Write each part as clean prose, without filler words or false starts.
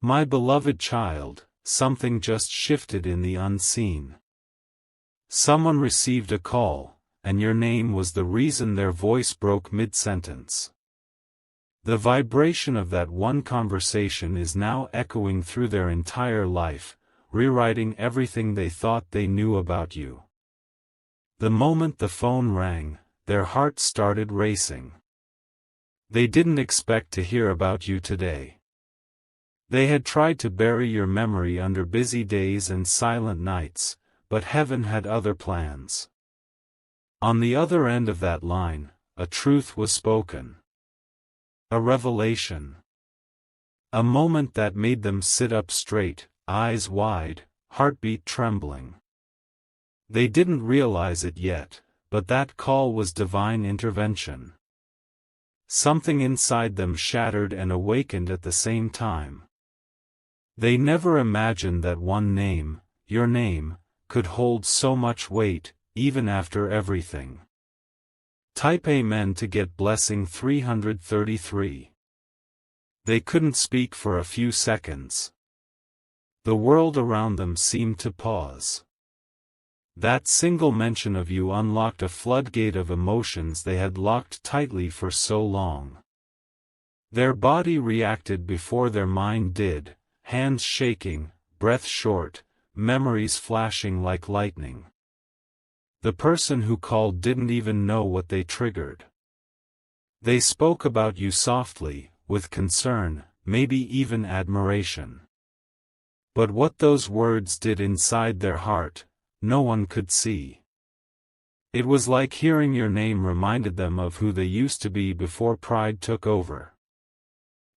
My beloved child, something just shifted in the unseen. Someone received a call, and your name was the reason their voice broke mid-sentence. The vibration of that one conversation is now echoing through their entire life, rewriting everything they thought they knew about you. The moment the phone rang, their hearts started racing. They didn't expect to hear about you today. They had tried to bury your memory under busy days and silent nights, but heaven had other plans. On the other end of that line, a truth was spoken. A revelation. A moment that made them sit up straight, eyes wide, heartbeat trembling. They didn't realize it yet, but that call was divine intervention. Something inside them shattered and awakened at the same time. They never imagined that one name, your name, could hold so much weight, even after everything. Type Amen to get blessing 333. They couldn't speak for a few seconds. The world around them seemed to pause. That single mention of you unlocked a floodgate of emotions they had locked tightly for so long. Their body reacted before their mind did, hands shaking, breath short, memories flashing like lightning. The person who called didn't even know what they triggered. They spoke about you softly, with concern, maybe even admiration. But what those words did inside their heart, no one could see. It was like hearing your name reminded them of who they used to be before pride took over.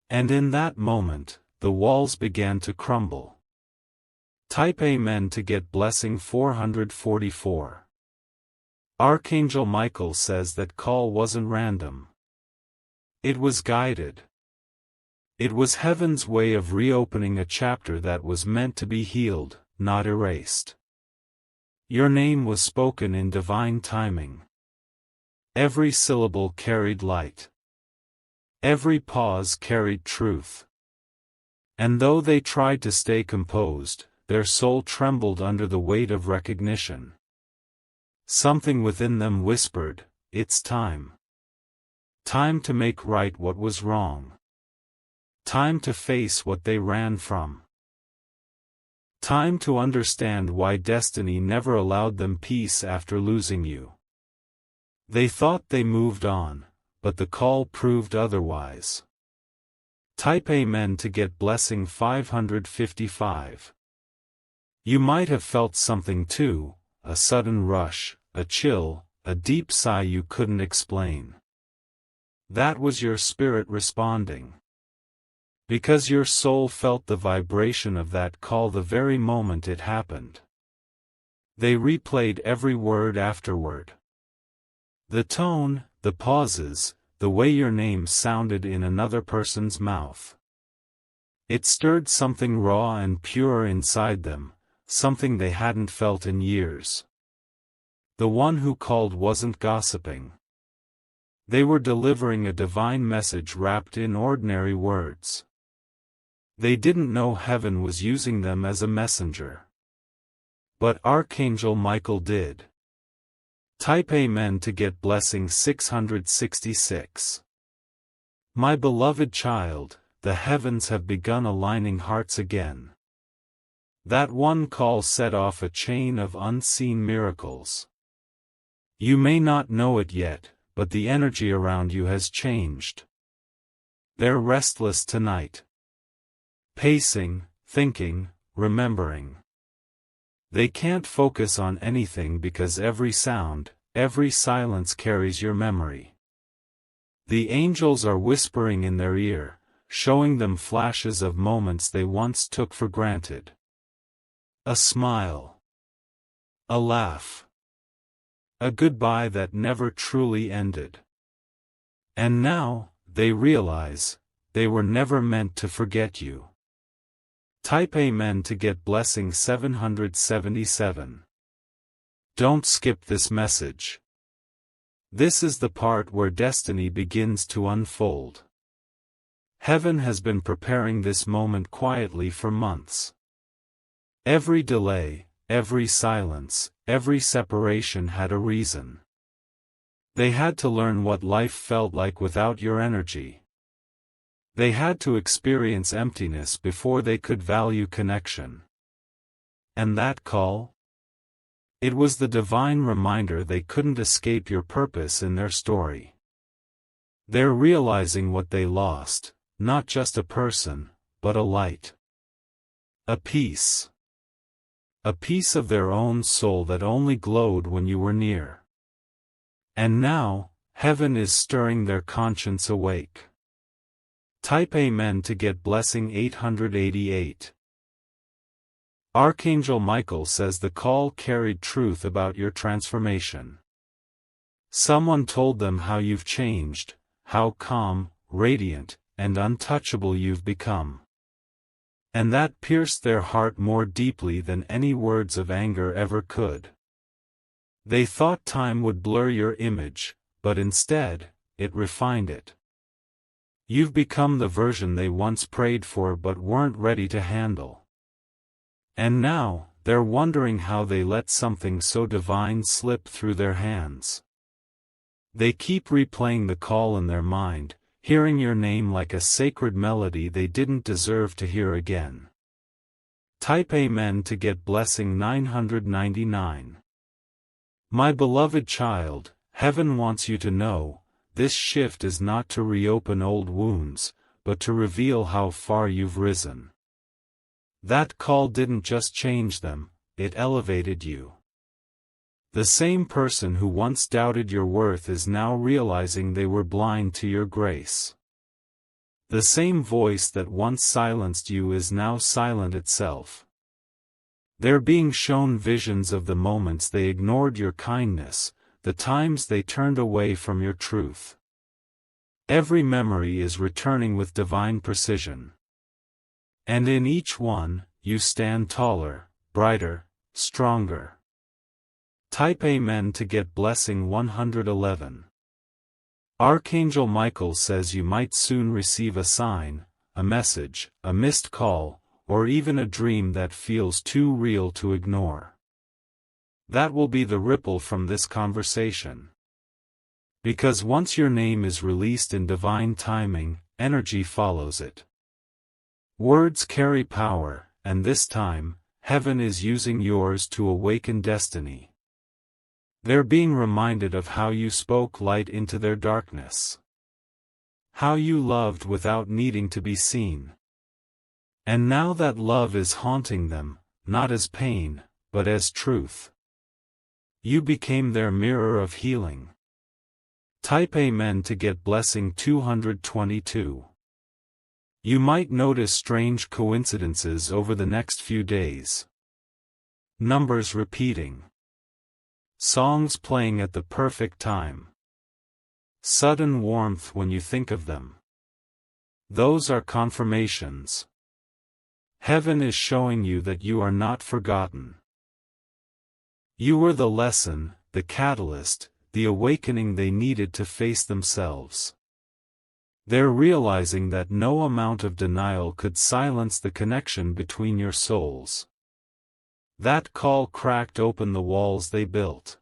And in that moment, the walls began to crumble. Type Amen to get blessing 444. Archangel Michael says that call wasn't random. It was guided. It was heaven's way of reopening a chapter that was meant to be healed, not erased. Your name was spoken in divine timing. Every syllable carried light. Every pause carried truth. And though they tried to stay composed, their soul trembled under the weight of recognition. Something within them whispered, "It's time. Time to make right what was wrong. Time to face what they ran from. Time to understand why destiny never allowed them peace after losing you." They thought they moved on, but the call proved otherwise. Type Amen to get blessing 555. You might have felt something too, a sudden rush, a chill, a deep sigh you couldn't explain. That was your spirit responding. Because your soul felt the vibration of that call the very moment it happened. They replayed every word afterward. The tone, the pauses, the way your name sounded in another person's mouth. It stirred something raw and pure inside them, something they hadn't felt in years. The one who called wasn't gossiping. They were delivering a divine message wrapped in ordinary words. They didn't know heaven was using them as a messenger. But Archangel Michael did. Type Amen to get blessing 666. My beloved child, the heavens have begun aligning hearts again. That one call set off a chain of unseen miracles. You may not know it yet, but the energy around you has changed. They're restless tonight. Pacing, thinking, remembering. They can't focus on anything because every sound, every silence carries your memory. The angels are whispering in their ear, showing them flashes of moments they once took for granted. A smile. A laugh. A goodbye that never truly ended. And now, they realize, they were never meant to forget you. Type Amen to get blessing 777. Don't skip this message. This is the part where destiny begins to unfold. Heaven has been preparing this moment quietly for months. Every delay, every silence, every separation had a reason. They had to learn what life felt like without your energy. They had to experience emptiness before they could value connection. And that call? It was the divine reminder they couldn't escape your purpose in their story. They're realizing what they lost, not just a person, but a light. A piece. A piece of their own soul that only glowed when you were near. And now, heaven is stirring their conscience awake. Type Amen to get blessing 888. Archangel Michael says the call carried truth about your transformation. Someone told them how you've changed, how calm, radiant, and untouchable you've become. And that pierced their heart more deeply than any words of anger ever could. They thought time would blur your image, but instead, it refined it. You've become the version they once prayed for but weren't ready to handle. And now, they're wondering how they let something so divine slip through their hands. They keep replaying the call in their mind, hearing your name like a sacred melody they didn't deserve to hear again. Type Amen to get blessing 999. My beloved child, heaven wants you to know, this shift is not to reopen old wounds, but to reveal how far you've risen. That call didn't just change them, it elevated you. The same person who once doubted your worth is now realizing they were blind to your grace. The same voice that once silenced you is now silent itself. They're being shown visions of the moments they ignored your kindness, the times they turned away from your truth. Every memory is returning with divine precision. And in each one, you stand taller, brighter, stronger. Type Amen to get blessing 111. Archangel Michael says you might soon receive a sign, a message, a missed call, or even a dream that feels too real to ignore. That will be the ripple from this conversation. Because once your name is released in divine timing, energy follows it. Words carry power, and this time, heaven is using yours to awaken destiny. They're being reminded of how you spoke light into their darkness. How you loved without needing to be seen. And now that love is haunting them, not as pain, but as truth. You became their mirror of healing. Type Amen to get blessing 222. You might notice strange coincidences over the next few days. Numbers repeating. Songs playing at the perfect time. Sudden warmth when you think of them. Those are confirmations. Heaven is showing you that you are not forgotten. You were the lesson, the catalyst, the awakening they needed to face themselves. They're realizing that no amount of denial could silence the connection between your souls. That call cracked open the walls they built.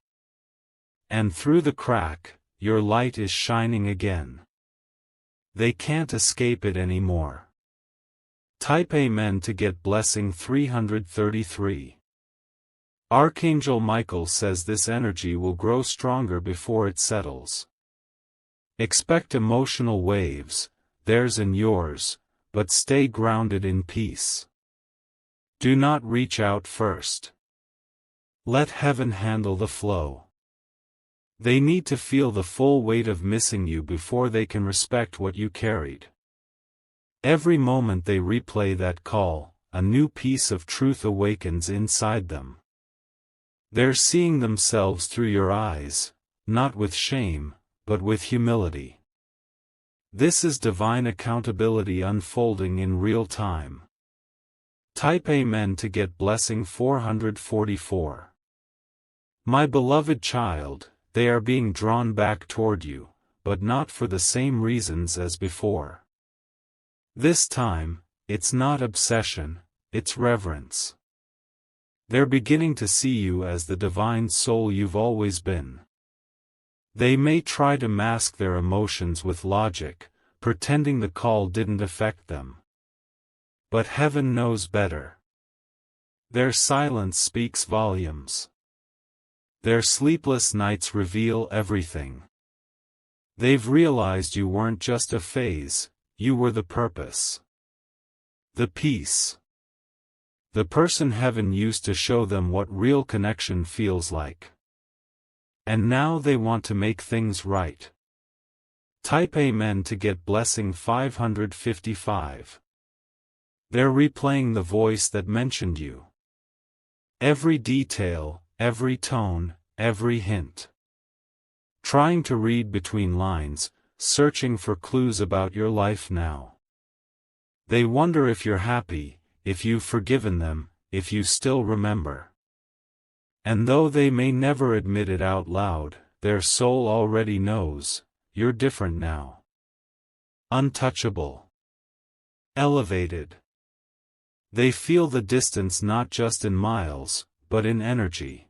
And through the crack, your light is shining again. They can't escape it anymore. Type Amen to get blessing 333. Archangel Michael says this energy will grow stronger before it settles. Expect emotional waves, theirs and yours, but stay grounded in peace. Do not reach out first. Let heaven handle the flow. They need to feel the full weight of missing you before they can respect what you carried. Every moment they replay that call, a new piece of truth awakens inside them. They're seeing themselves through your eyes, not with shame, but with humility. This is divine accountability unfolding in real time. Type Amen to get blessing 444. My beloved child, they are being drawn back toward you, but not for the same reasons as before. This time, it's not obsession, it's reverence. They're beginning to see you as the divine soul you've always been. They may try to mask their emotions with logic, pretending the call didn't affect them. But heaven knows better. Their silence speaks volumes. Their sleepless nights reveal everything. They've realized you weren't just a phase, you were the purpose. The peace. The person heaven used to show them what real connection feels like. And now they want to make things right. Type Amen to get blessing 555. They're replaying the voice that mentioned you. Every detail, every tone, every hint. Trying to read between lines, searching for clues about your life now. They wonder if you're happy, if you've forgiven them, if you still remember. And though they may never admit it out loud, their soul already knows, you're different now. Untouchable. Elevated. They feel the distance not just in miles, but in energy.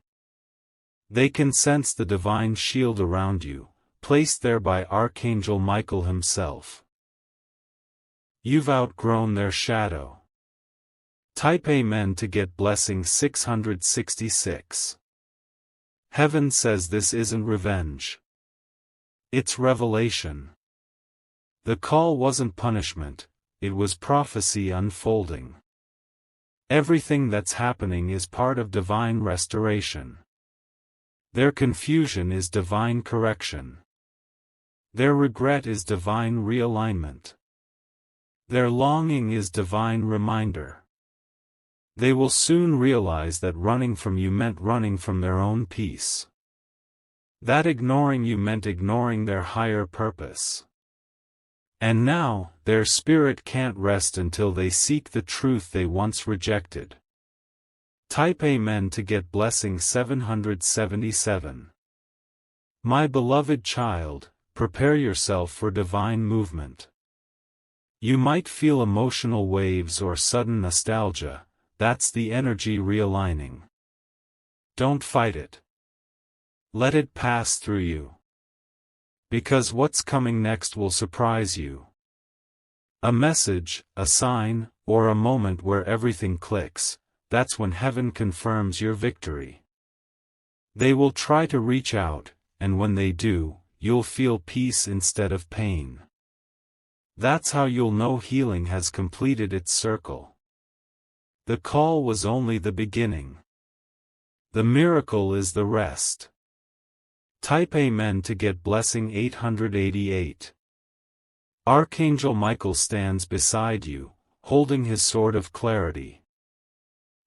They can sense the divine shield around you, placed there by Archangel Michael himself. You've outgrown their shadow. Type Amen to get blessing 666. Heaven says this isn't revenge. It's revelation. The call wasn't punishment, it was prophecy unfolding. Everything that's happening is part of divine restoration. Their confusion is divine correction. Their regret is divine realignment. Their longing is divine reminder. They will soon realize that running from you meant running from their own peace. That ignoring you meant ignoring their higher purpose. And now, their spirit can't rest until they seek the truth they once rejected. Type Amen to get blessing 777. My beloved child, prepare yourself for divine movement. You might feel emotional waves or sudden nostalgia. That's the energy realigning. Don't fight it. Let it pass through you. Because what's coming next will surprise you. A message, a sign, or a moment where everything clicks, that's when heaven confirms your victory. They will try to reach out, and when they do, you'll feel peace instead of pain. That's how you'll know healing has completed its circle. The call was only the beginning. The miracle is the rest. Type Amen to get blessing 888. Archangel Michael stands beside you, holding his sword of clarity.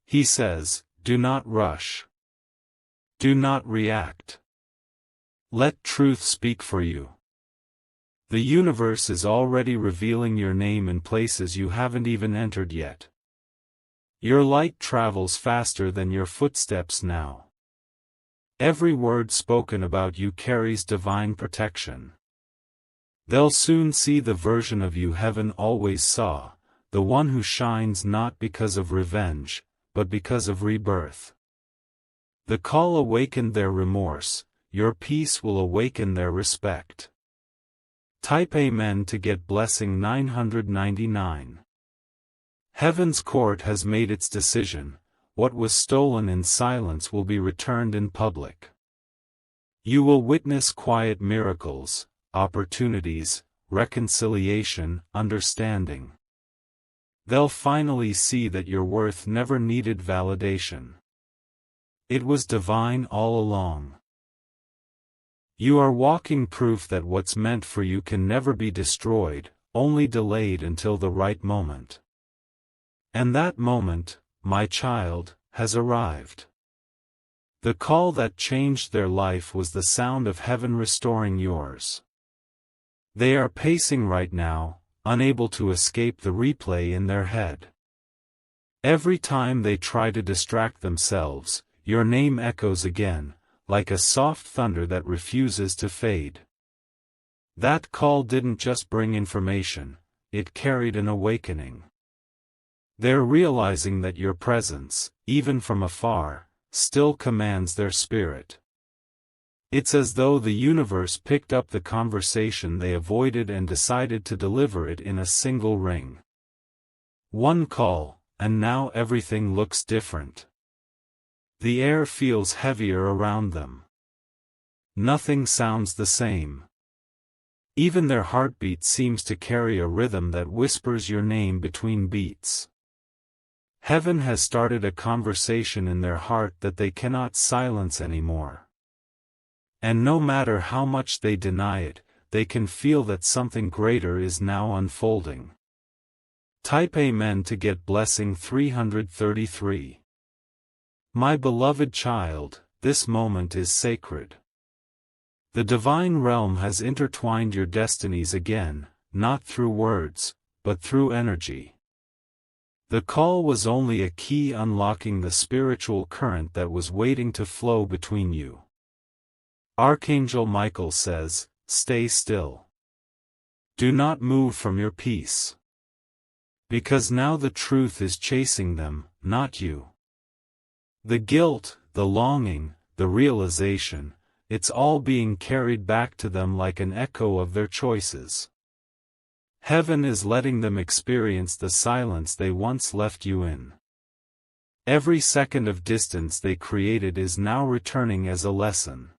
He says, do not rush. Do not react. Let truth speak for you. The universe is already revealing your name in places you haven't even entered yet. Your light travels faster than your footsteps now. Every word spoken about you carries divine protection. They'll soon see the version of you heaven always saw, the one who shines not because of revenge, but because of rebirth. The call awakened their remorse, your peace will awaken their respect. Type Amen to get blessing 999. Heaven's court has made its decision. What was stolen in silence will be returned in public. You will witness quiet miracles, opportunities, reconciliation, understanding. They'll finally see that your worth never needed validation. It was divine all along. You are walking proof that what's meant for you can never be destroyed, only delayed until the right moment. And that moment, my child, has arrived. The call that changed their life was the sound of heaven restoring yours. They are pacing right now, unable to escape the replay in their head. Every time they try to distract themselves, your name echoes again, like a soft thunder that refuses to fade. That call didn't just bring information, it carried an awakening. They're realizing that your presence, even from afar, still commands their spirit. It's as though the universe picked up the conversation they avoided and decided to deliver it in a single ring. One call, and now everything looks different. The air feels heavier around them. Nothing sounds the same. Even their heartbeat seems to carry a rhythm that whispers your name between beats. Heaven has started a conversation in their heart that they cannot silence anymore. And no matter how much they deny it, they can feel that something greater is now unfolding. Type Amen to get blessing 333. My beloved child, this moment is sacred. The divine realm has intertwined your destinies again, not through words, but through energy. The call was only a key unlocking the spiritual current that was waiting to flow between you. Archangel Michael says, stay still. Do not move from your peace. Because now the truth is chasing them, not you. The guilt, the longing, the realization, it's all being carried back to them like an echo of their choices. Heaven is letting them experience the silence they once left you in. Every second of distance they created is now returning as a lesson.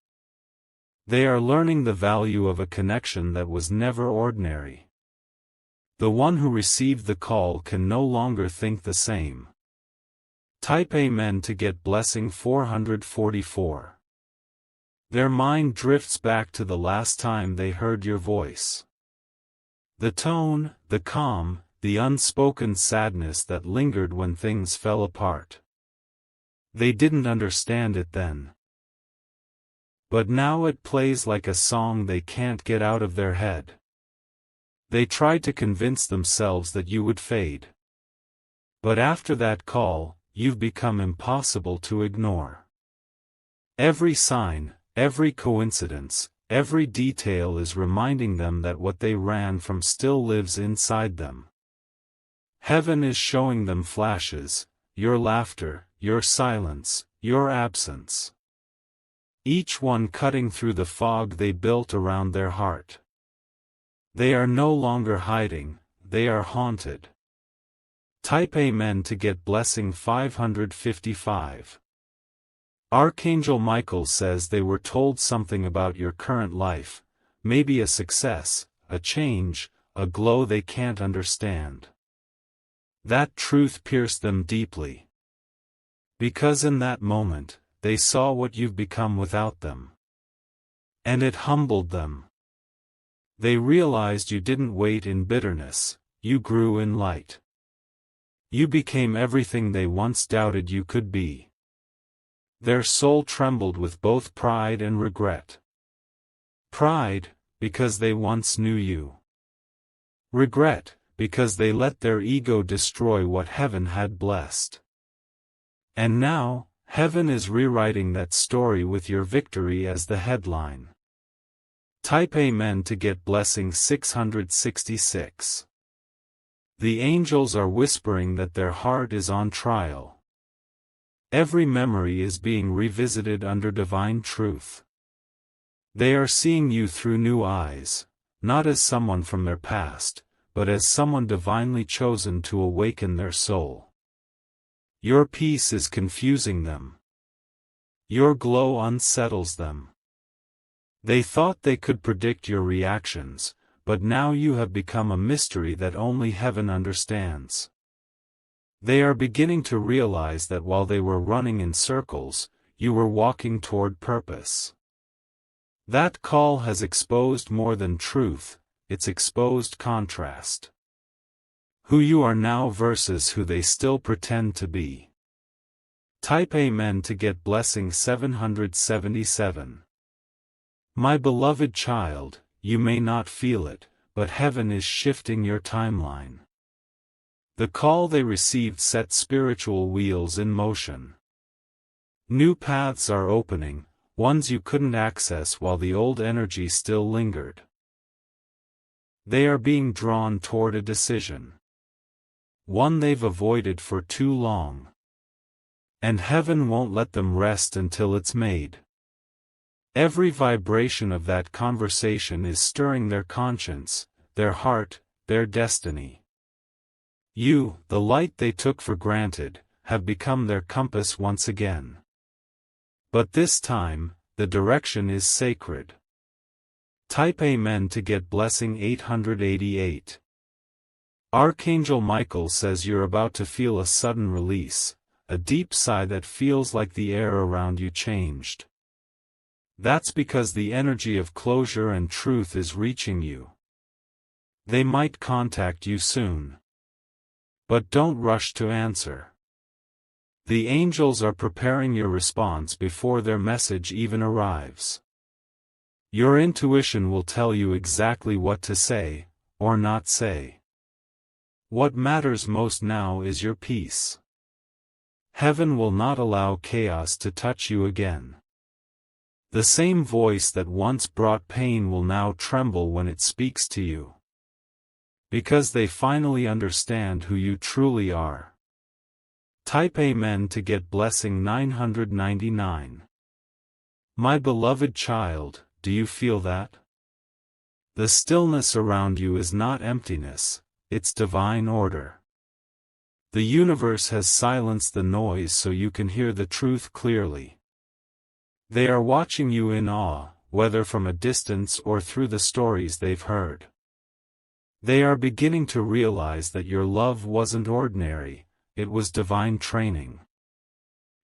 They are learning the value of a connection that was never ordinary. The one who received the call can no longer think the same. Type Amen to get blessing 444. Their mind drifts back to the last time they heard your voice. The tone, the calm, the unspoken sadness that lingered when things fell apart. They didn't understand it then. But now it plays like a song they can't get out of their head. They tried to convince themselves that you would fade. But after that call, you've become impossible to ignore. Every sign, every coincidence, every detail is reminding them that what they ran from still lives inside them. Heaven is showing them flashes, your laughter, your silence, your absence. Each one cutting through the fog they built around their heart. They are no longer hiding, they are haunted. Type Amen to get blessing 555. Archangel Michael says they were told something about your current life, maybe a success, a change, a glow they can't understand. That truth pierced them deeply. Because in that moment, they saw what you've become without them. And it humbled them. They realized you didn't wait in bitterness, you grew in light. You became everything they once doubted you could be. Their soul trembled with both pride and regret. Pride, because they once knew you. Regret, because they let their ego destroy what heaven had blessed. And now, heaven is rewriting that story with your victory as the headline. Type Amen to get blessing 666. The angels are whispering that their heart is on trial. Every memory is being revisited under divine truth. They are seeing you through new eyes, not as someone from their past, but as someone divinely chosen to awaken their soul. Your peace is confusing them. Your glow unsettles them. They thought they could predict your reactions, but now you have become a mystery that only heaven understands. They are beginning to realize that while they were running in circles, you were walking toward purpose. That call has exposed more than truth, it's exposed contrast. Who you are now versus who they still pretend to be. Type Amen to get blessing 777. My beloved child, you may not feel it, but heaven is shifting your timeline. The call they received set spiritual wheels in motion. New paths are opening, ones you couldn't access while the old energy still lingered. They are being drawn toward a decision. One they've avoided for too long. And heaven won't let them rest until it's made. Every vibration of that conversation is stirring their conscience, their heart, their destiny. You, the light they took for granted, have become their compass once again. But this time, the direction is sacred. Type Amen to get blessing 888. Archangel Michael says you're about to feel a sudden release, a deep sigh that feels like the air around you changed. That's because the energy of closure and truth is reaching you. They might contact you soon. But don't rush to answer. The angels are preparing your response before their message even arrives. Your intuition will tell you exactly what to say, or not say. What matters most now is your peace. Heaven will not allow chaos to touch you again. The same voice that once brought pain will now tremble when it speaks to you. Because they finally understand who you truly are. Type Amen to get blessing 999. My beloved child, do you feel that? The stillness around you is not emptiness, it's divine order. The universe has silenced the noise so you can hear the truth clearly. They are watching you in awe, whether from a distance or through the stories they've heard. They are beginning to realize that your love wasn't ordinary, it was divine training.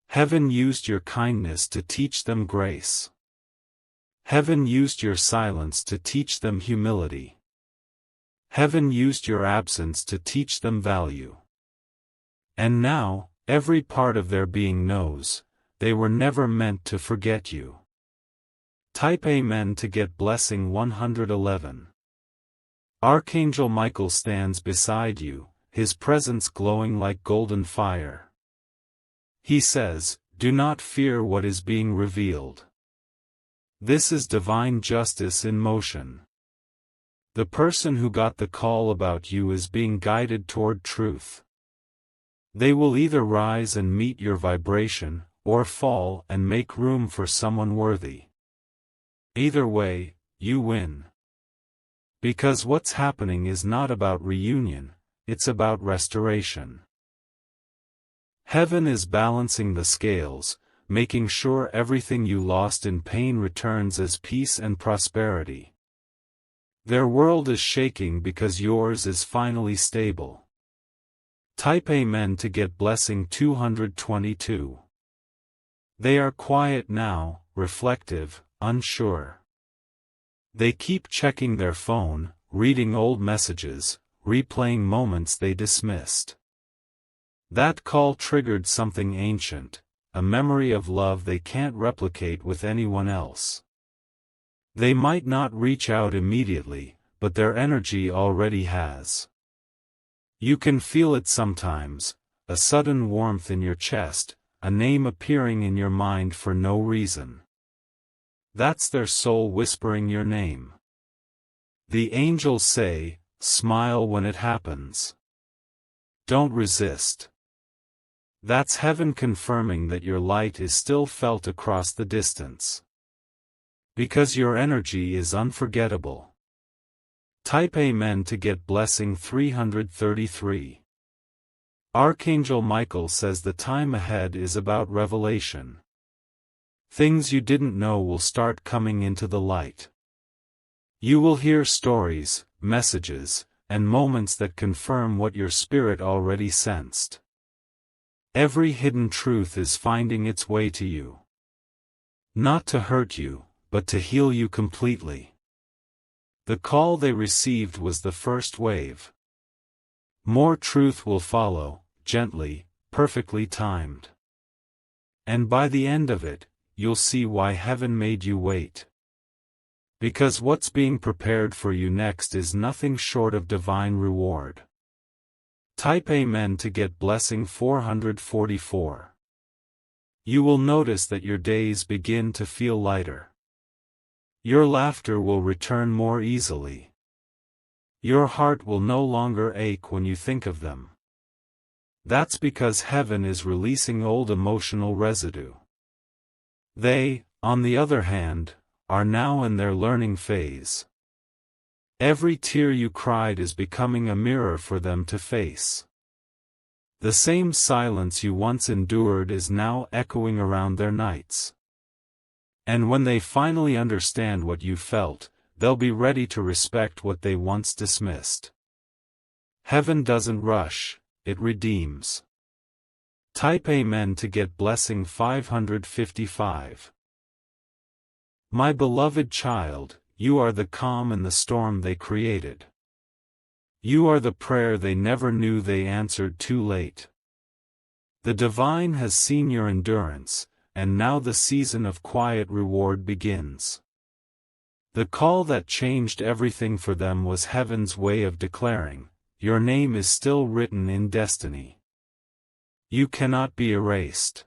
Heaven used your kindness to teach them grace. Heaven used your silence to teach them humility. Heaven used your absence to teach them value. And now, every part of their being knows, they were never meant to forget you. Type Amen to get blessing 111. Archangel Michael stands beside you, his presence glowing like golden fire. He says, do not fear what is being revealed. This is divine justice in motion. The person who got the call about you is being guided toward truth. They will either rise and meet your vibration, or fall and make room for someone worthy. Either way, you win. Because what's happening is not about reunion, it's about restoration. Heaven is balancing the scales, making sure everything you lost in pain returns as peace and prosperity. Their world is shaking because yours is finally stable. Type Amen to get blessing 222. They are quiet now, reflective, unsure. They keep checking their phone, reading old messages, replaying moments they dismissed. That call triggered something ancient, a memory of love they can't replicate with anyone else. They might not reach out immediately, but their energy already has. You can feel it sometimes, a sudden warmth in your chest, a name appearing in your mind for no reason. That's their soul whispering your name. The angels say, smile when it happens. Don't resist. That's heaven confirming that your light is still felt across the distance. Because your energy is unforgettable. Type Amen to get blessing 333. Archangel Michael says the time ahead is about revelation. Things you didn't know will start coming into the light. You will hear stories, messages, and moments that confirm what your spirit already sensed. Every hidden truth is finding its way to you. Not to hurt you, but to heal you completely. The call they received was the first wave. More truth will follow, gently, perfectly timed. And by the end of it, you'll see why heaven made you wait. Because what's being prepared for you next is nothing short of divine reward. Type Amen to get blessing 444. You will notice that your days begin to feel lighter. Your laughter will return more easily. Your heart will no longer ache when you think of them. That's because heaven is releasing old emotional residue. They, on the other hand, are now in their learning phase. Every tear you cried is becoming a mirror for them to face. The same silence you once endured is now echoing around their nights. And when they finally understand what you felt, they'll be ready to respect what they once dismissed. Heaven doesn't rush, it redeems. Type Amen to get blessing 555. My beloved child, you are the calm in the storm they created. You are the prayer they never knew they answered too late. The divine has seen your endurance, and now the season of quiet reward begins. The call that changed everything for them was heaven's way of declaring, your name is still written in destiny. You cannot be erased.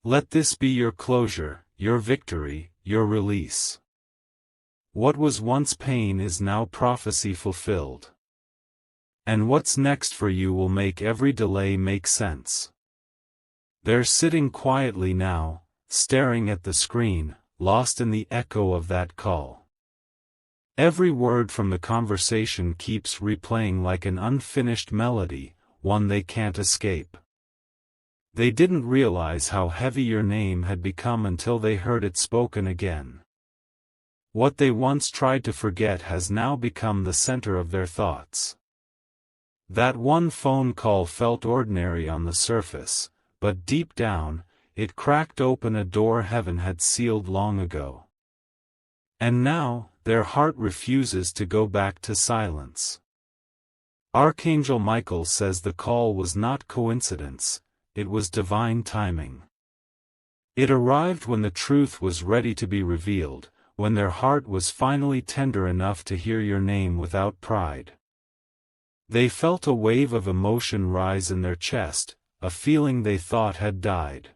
Let this be your closure, your victory, your release. What was once pain is now prophecy fulfilled. And what's next for you will make every delay make sense. They're sitting quietly now, staring at the screen, lost in the echo of that call. Every word from the conversation keeps replaying like an unfinished melody, one they can't escape. They didn't realize how heavy your name had become until they heard it spoken again. What they once tried to forget has now become the center of their thoughts. That one phone call felt ordinary on the surface, but deep down, it cracked open a door heaven had sealed long ago. And now, their heart refuses to go back to silence. Archangel Michael says the call was not coincidence, it was divine timing. It arrived when the truth was ready to be revealed, when their heart was finally tender enough to hear your name without pride. They felt a wave of emotion rise in their chest, a feeling they thought had died.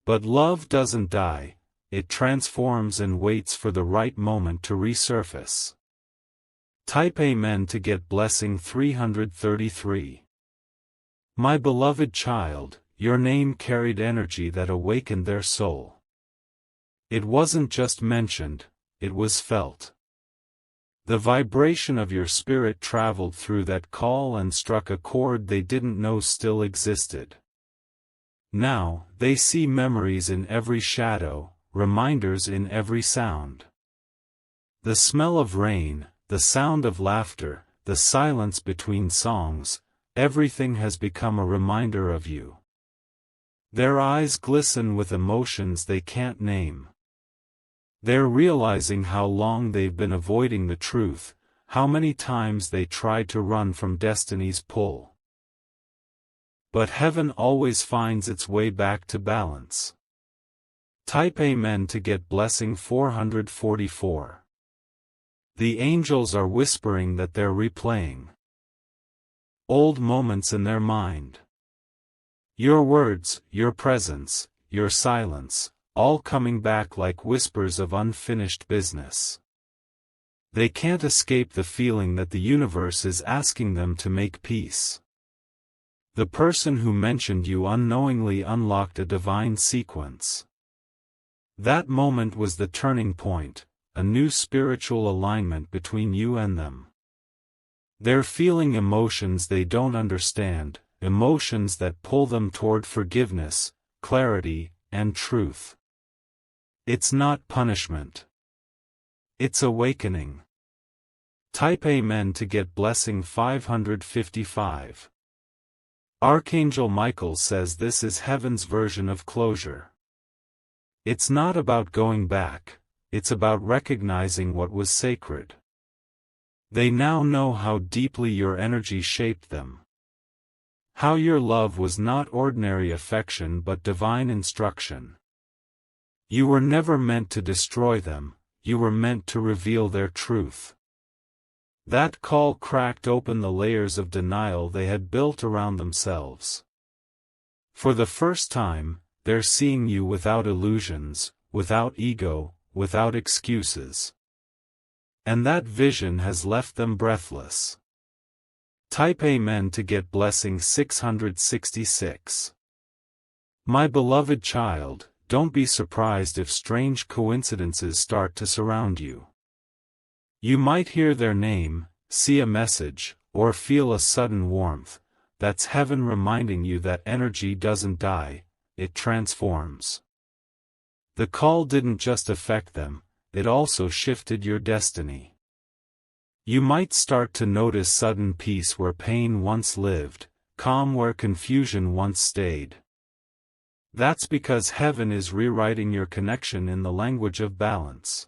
But love doesn't die, it transforms and waits for the right moment to resurface. Type Amen to get blessing 333. My beloved child, your name carried energy that awakened their soul. It wasn't just mentioned, it was felt. The vibration of your spirit traveled through that call and struck a chord they didn't know still existed. Now, they see memories in every shadow, reminders in every sound. The smell of rain, the sound of laughter, the silence between songs, everything has become a reminder of you. Their eyes glisten with emotions they can't name. They're realizing how long they've been avoiding the truth, how many times they tried to run from destiny's pull. But heaven always finds its way back to balance. Type Amen to get blessing 444. The angels are whispering that they're replaying old moments in their mind. Your words, your presence, your silence, all coming back like whispers of unfinished business. They can't escape the feeling that the universe is asking them to make peace. The person who mentioned you unknowingly unlocked a divine sequence. That moment was the turning point, a new spiritual alignment between you and them. They're feeling emotions they don't understand, emotions that pull them toward forgiveness, clarity, and truth. It's not punishment. It's awakening. Type Amen to get blessing 555. Archangel Michael says this is heaven's version of closure. It's not about going back, it's about recognizing what was sacred. They now know how deeply your energy shaped them. How your love was not ordinary affection but divine instruction. You were never meant to destroy them, you were meant to reveal their truth. That call cracked open the layers of denial they had built around themselves. For the first time, they're seeing you without illusions, without ego, without excuses. And that vision has left them breathless. Type Amen to get blessing 666. My beloved child, don't be surprised if strange coincidences start to surround you. You might hear their name, see a message, or feel a sudden warmth. That's heaven reminding you that energy doesn't die, it transforms. The call didn't just affect them, it also shifted your destiny. You might start to notice sudden peace where pain once lived, calm where confusion once stayed. That's because heaven is rewriting your connection in the language of balance.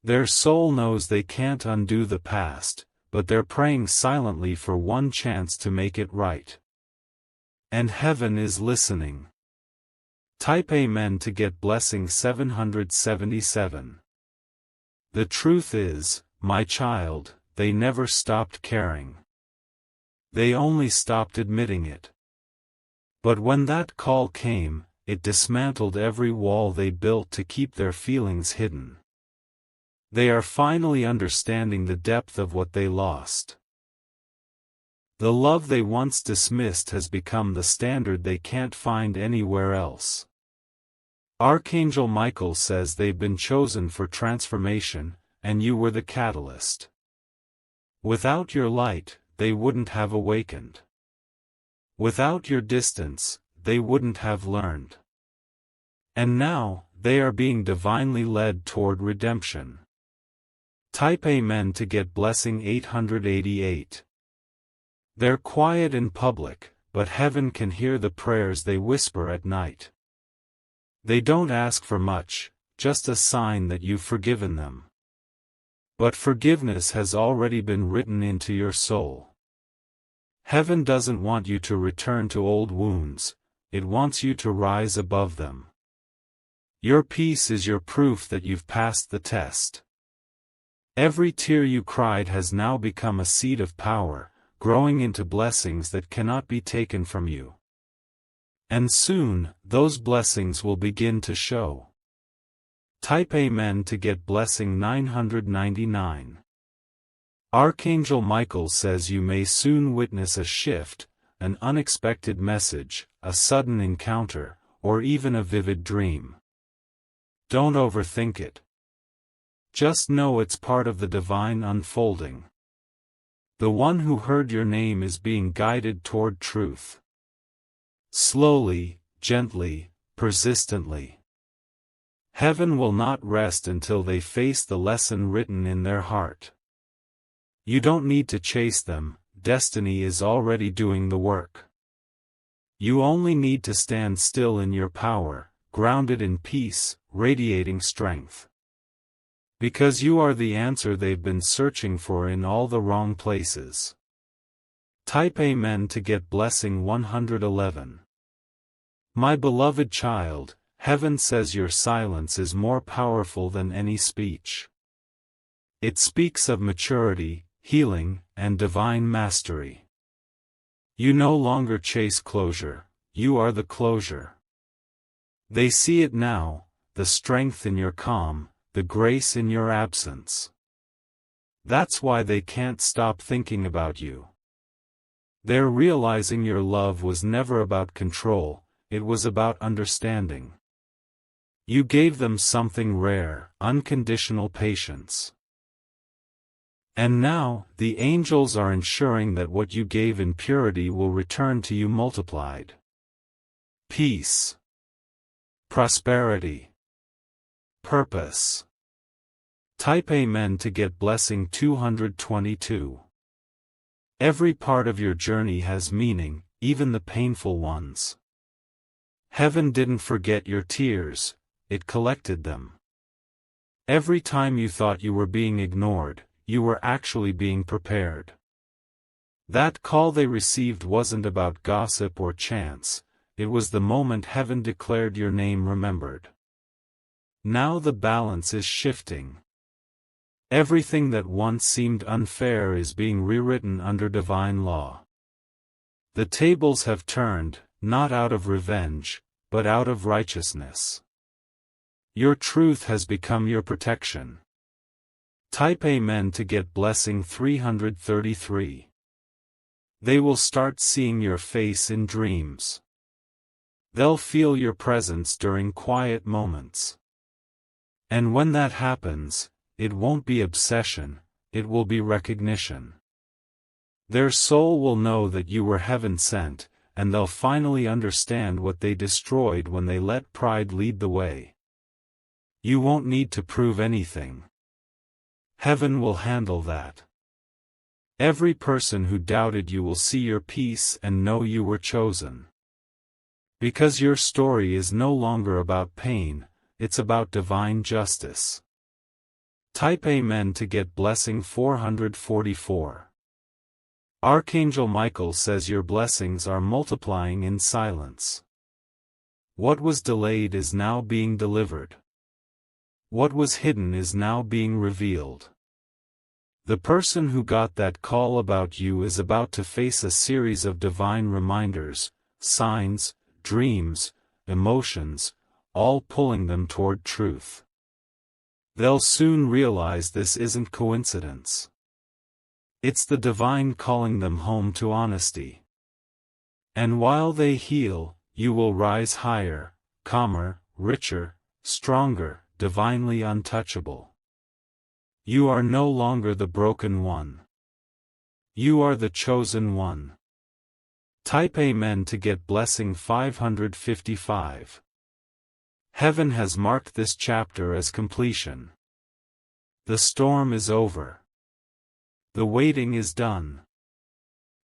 Their soul knows they can't undo the past, but they're praying silently for one chance to make it right. And heaven is listening. Type Amen to get blessing 777. The truth is, my child, they never stopped caring. They only stopped admitting it. But when that call came, it dismantled every wall they built to keep their feelings hidden. They are finally understanding the depth of what they lost. The love they once dismissed has become the standard they can't find anywhere else. Archangel Michael says they've been chosen for transformation, and you were the catalyst. Without your light, they wouldn't have awakened. Without your distance, they wouldn't have learned. And now, they are being divinely led toward redemption. Type Amen to get blessing 888. They're quiet in public, but heaven can hear the prayers they whisper at night. They don't ask for much, just a sign that you've forgiven them. But forgiveness has already been written into your soul. Heaven doesn't want you to return to old wounds, it wants you to rise above them. Your peace is your proof that you've passed the test. Every tear you cried has now become a seed of power, growing into blessings that cannot be taken from you. And soon, those blessings will begin to show. Type Amen to get blessing 999. Archangel Michael says you may soon witness a shift, an unexpected message, a sudden encounter, or even a vivid dream. Don't overthink it. Just know it's part of the divine unfolding. The one who heard your name is being guided toward truth. Slowly, gently, persistently. Heaven will not rest until they face the lesson written in their heart. You don't need to chase them, destiny is already doing the work. You only need to stand still in your power, grounded in peace, radiating strength. Because you are the answer they've been searching for in all the wrong places. Type Amen to get blessing 111. My beloved child, heaven says your silence is more powerful than any speech. It speaks of maturity, healing, and divine mastery. You no longer chase closure, you are the closure. They see it now, the strength in your calm, the grace in your absence. That's why they can't stop thinking about you. They're realizing your love was never about control, it was about understanding. You gave them something rare, unconditional patience. And now, the angels are ensuring that what you gave in purity will return to you multiplied. Peace. Prosperity. Purpose. Type Amen to get blessing 222. Every part of your journey has meaning, even the painful ones. Heaven didn't forget your tears, it collected them. Every time you thought you were being ignored, you were actually being prepared. That call they received wasn't about gossip or chance, it was the moment heaven declared your name remembered. Now the balance is shifting. Everything that once seemed unfair is being rewritten under divine law. The tables have turned, not out of revenge, but out of righteousness. Your truth has become your protection. Type Amen to get blessing 333. They will start seeing your face in dreams. They'll feel your presence during quiet moments. And when that happens, it won't be obsession, it will be recognition. Their soul will know that you were heaven sent, and they'll finally understand what they destroyed when they let pride lead the way. You won't need to prove anything. Heaven will handle that. Every person who doubted you will see your peace and know you were chosen. Because your story is no longer about pain, it's about divine justice. Type Amen to get blessing 444. Archangel Michael says your blessings are multiplying in silence. What was delayed is now being delivered. What was hidden is now being revealed. The person who got that call about you is about to face a series of divine reminders, signs, dreams, emotions, all pulling them toward truth. They'll soon realize this isn't coincidence. It's the divine calling them home to honesty. And while they heal, you will rise higher, calmer, richer, stronger, divinely untouchable. You are no longer the broken one. You are the chosen one. Type Amen to get blessing 555. Heaven has marked this chapter as completion. The storm is over. The waiting is done.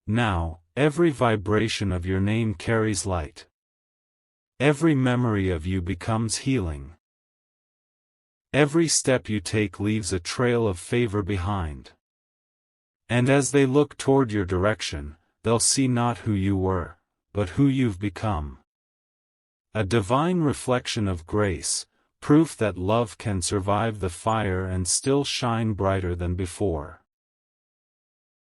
Now, every vibration of your name carries light. Every memory of you becomes healing. Every step you take leaves a trail of favor behind. And as they look toward your direction, they'll see not who you were, but who you've become. A divine reflection of grace, proof that love can survive the fire and still shine brighter than before.